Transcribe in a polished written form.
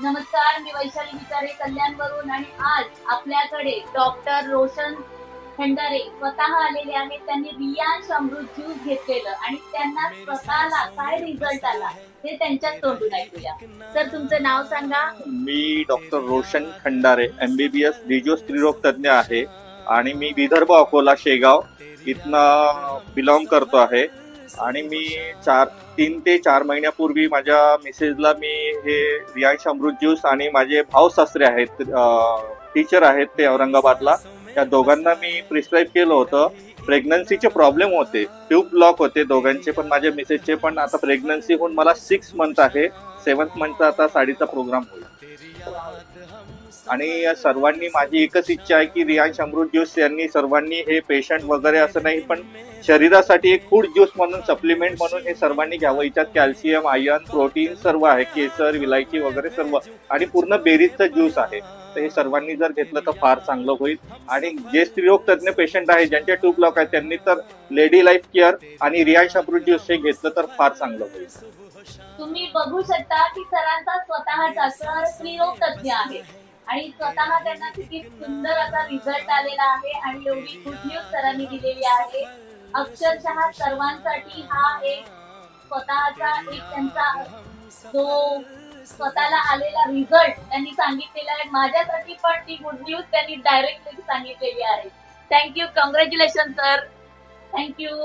नमस्कार, मी वैशाली विचारे कल्याणवरून आणि आज आपल्याकडे डॉक्टर रोशन खंडारे स्वतः आलेले आहेत। त्यांनी रियांश अमृत ज्यूस घेतलेलं आणि त्यांना स्वतःला काय रिझल्ट आला ते त्यांच्याच तोंडून ऐकूया। सर, तुमचं नाव सांगा। मी डॉक्टर रोशन खंडारे, MBBS डिजो स्त्रीरोग तज्ञ आहे आणि मी विदर्भ अकोला शेगाव इथनं बिलॉंग करतो आहे। आणि मी 3 ते 4 महिन्यापूर्वी माझ्या मिसेसला मी हे रियांश अमृत ज्यूस आणि माझे भाऊ सासरे आहेत, टीचर आहेत ते औरंगाबादला, त्या दोघांना मी प्रिस्क्राईब केलं होतं। प्रेग्नन्सीचे प्रॉब्लेम होते, ट्यूब ब्लॉक होते दोघांचे पण, माझ्या मिसेसचे पण। आता प्रेग्नन्सी होऊन मला 6 मंथ आहे, 7th मंथचा आता साडीचा प्रोग्राम होईल। आणि सर्वांनी माझी एकच इच्छा आहे की रियांश अमृत ज्यूस यांनी सर्वांनी हे पेशंट वगैरे असं नाही पण शरीरासाठी एक फूड ज्यूस म्हणून, सप्लिमेंट म्हणून हे सर्वांनी घ्यावं। याच्यात कॅल्शियम, आयर्न, प्रोटीन सर्व आहे, केसर, विलायची वगैरे सर्व, आणि पूर्ण बेरीजचं ज्यूस आहे। तर हे सर्वांनी जर घेतलं तर फार चांगलं होईल। आणि जे स्त्रीरोग तज्ञ पेशंट आहे ज्यांचे ट्यूब ब्लॉक आहे त्यांनी तर लेडी लाईफ केअर आणि रियांश अमृत ज्यूस हे घेतलं तर फार चांगलं होईल। तुम्ही बघू शकता की सरांचा स्वतःचा सर स्त्रीरोग तज्ञ आहे आणि स्वतः त्यांना किती सुंदर असा रिझल्ट आलेला आहे आणि एवढी गुड न्यूज सरांनी दिलेली आहे। अक्षरशः सर्वांसाठी हा एक स्वतःचा एक त्यांचा जो स्वतःला आलेला रिझल्ट त्यांनी सांगितलेला आहे। माझ्यासाठी पण ती गुड न्यूज त्यांनी डायरेक्टली सांगितलेली आहे। Thank you, congratulation sir, thank you.